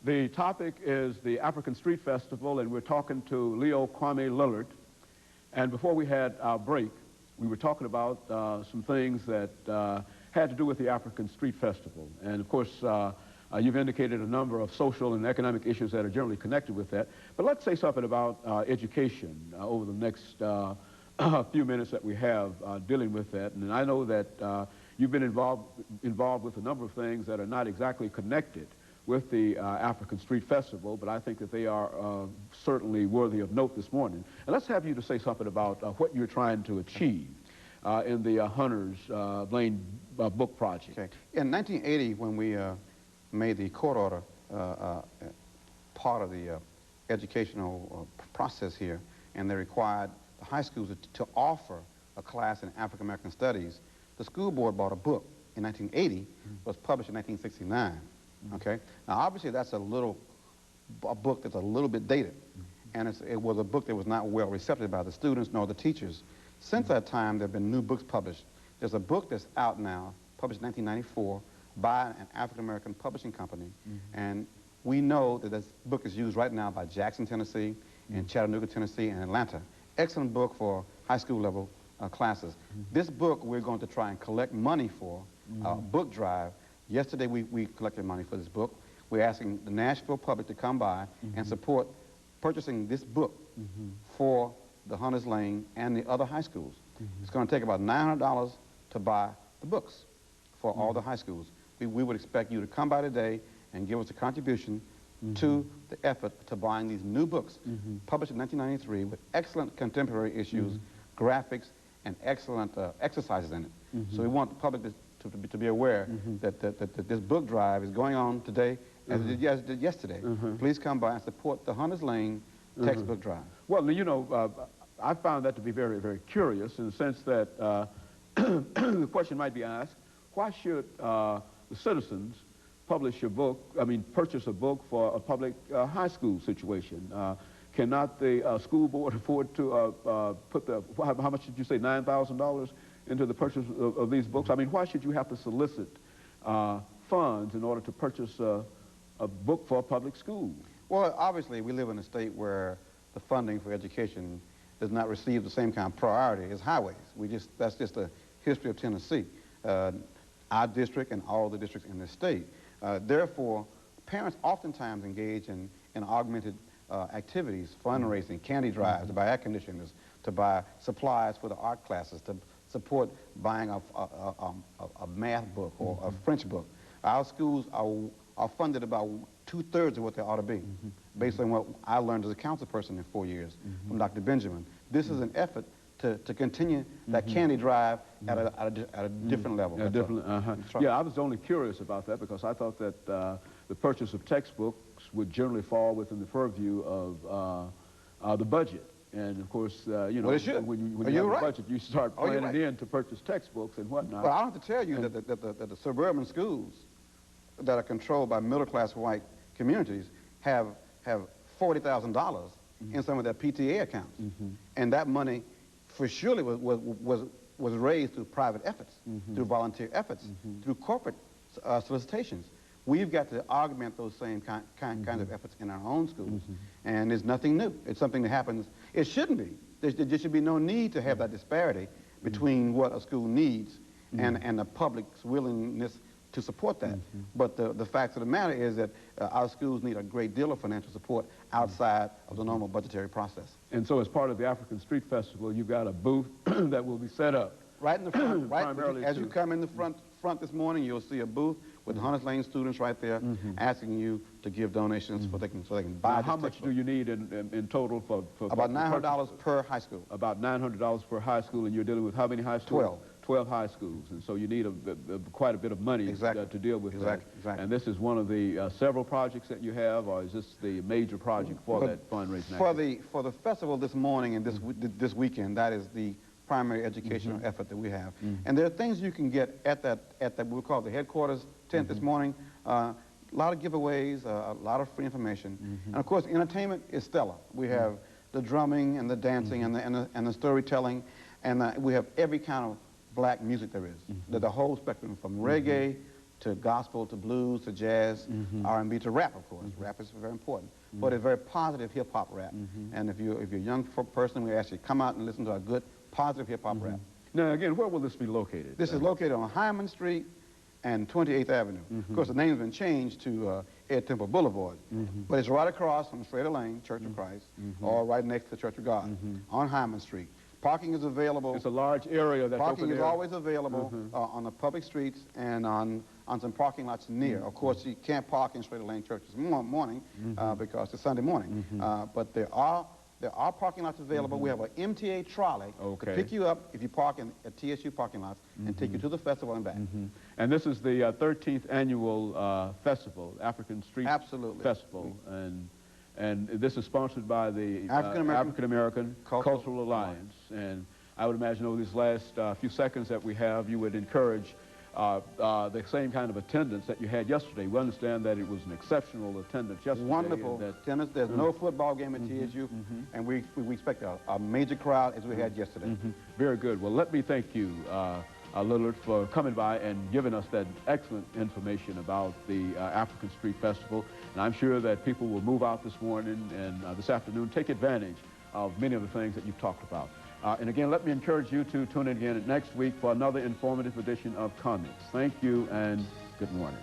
The topic is the African Street Festival, and we're talking to Leo Kwame Lillard. And before we had our break, we were talking about some things that had to do with the African Street Festival. And of course, you've indicated a number of social and economic issues that are generally connected with that. But let's say something about education over the next few minutes that we have dealing with that. And I know that you've been involved with a number of things that are not exactly connected with the African Street Festival, but I think that they are certainly worthy of note this morning. And let's have you to say something about what you're trying to achieve in the Hunters Lane book project. Okay. In 1980, when we made the court order part of the educational process here, and they required the high schools to offer a class in African American Studies, the school board bought a book in 1980, was published in 1969. Okay. Now, obviously, that's a book that's a little bit dated, and it was a book that was not well received by the students nor the teachers. Since that time, there have been new books published. There's a book that's out now, published in 1994, by an African American publishing company, and we know that this book is used right now by Jackson, Tennessee, and Chattanooga, Tennessee, and Atlanta. Excellent book for high school level classes. This book we're going to try and collect money for, a book drive. Yesterday we collected money for this book. We're asking the Nashville public to come by and support purchasing this book for the Hunters Lane and the other high schools. It's going to take about $900 to buy the books for all the high schools. We would expect you to come by today and give us a contribution to the effort to buying these new books, published in 1993 with excellent contemporary issues, graphics, and excellent exercises in it. So we want the public to be aware that this book drive is going on today as it did yesterday. Please come by and support the Hunters Lane textbook drive. Well, you know, I found that to be very, very curious in the sense that the question might be asked, why should the citizens publish a book, purchase a book for a public high school situation? Cannot the school board afford to put how much did you say, $9,000 into the purchase of these books? I mean, why should you have to solicit funds in order to purchase a book for a public school? Well, obviously, we live in a state where the funding for education does not receive the same kind of priority as highways. That's just the history of Tennessee, our district and all the districts in this state. Therefore, parents oftentimes engage in augmented activities, fundraising, candy drives, to buy air conditioners, to buy supplies for the art classes, to support buying a math book or a French book. Our schools are funded about 2/3 of what they ought to be, based on what I learned as a council person in 4 years from Dr. Benjamin. This is an effort to continue that candy drive at a different level. Yeah, I was only curious about that because I thought that the purchase of textbooks would generally fall within the purview of the budget. And of course, you know, well, when you have a budget, you start planning in to purchase textbooks and whatnot. Well, I don't have to tell you that the suburban schools that are controlled by middle-class white communities have $40,000 in some of their PTA accounts, and that money for surely was raised through private efforts, through volunteer efforts, through corporate solicitations. We've got to augment those same kinds of efforts in our own schools, and it's nothing new. It's something that happens. It shouldn't be. There should be no need to have that disparity between what a school needs and the public's willingness to support that. But the fact of the matter is that our schools need a great deal of financial support outside of the normal budgetary process. And so as part of the African Street Festival, you've got a booth that will be set up. Right in the front, as you come in the front this morning, you'll see a booth with the Hunters Lane students right there asking you to give donations so they can buy now, how much do you need in total for about $900 per high school. About $900 per high school, and you're dealing with how many high schools? 12 high schools, and so you need quite a bit of money to deal with that. Exactly. And this is one of the several projects that you have, or is this the major project for that fundraising? For the festival this morning and this weekend, that is the primary educational effort that we have. And there are things you can get at that we'll call the headquarters tent this morning. A lot of giveaways, a lot of free information, and of course entertainment is stellar. We have the drumming and the dancing and the storytelling, and we have every kind of black music there is. The whole spectrum, from reggae to gospel, to blues, to jazz, R&B, to rap, of course. Rap is very important, but it's very positive hip-hop rap. And if you're a young person, we ask you to come out and listen to a good, positive hip-hop rap. Now, again, where will this be located? This is located on Hyman Street and 28th Avenue. Of course, the name's been changed to Ed Temple Boulevard, but it's right across from Schrader Lane, Church of Christ, or right next to the Church of God on Hyman Street. Parking is available. It's a large area that's Parking open is there. always available on the public streets and on some parking lots near. Of course, you can't park in Schrader Lane Church this morning because it's Sunday morning. But there are parking lots available. We have an MTA trolley to pick you up if you park at TSU parking lots and take you to the festival and back. And this is the 13th annual festival, African Street Festival. And this is sponsored by the African American Cultural Alliance. And I would imagine over these last few seconds that we have, you would encourage the same kind of attendance that you had yesterday. We understand that it was an exceptional attendance yesterday. Wonderful attendance. There's no football game at TSU, and we expect a major crowd as we had yesterday. Very good. Well, let me thank you, Lillard, for coming by and giving us that excellent information about the African Street Festival. And I'm sure that people will move out this morning and this afternoon, take advantage of many of the things that you've talked about. And again, let me encourage you to tune in again next week for another informative edition of Comments. Thank you and good morning.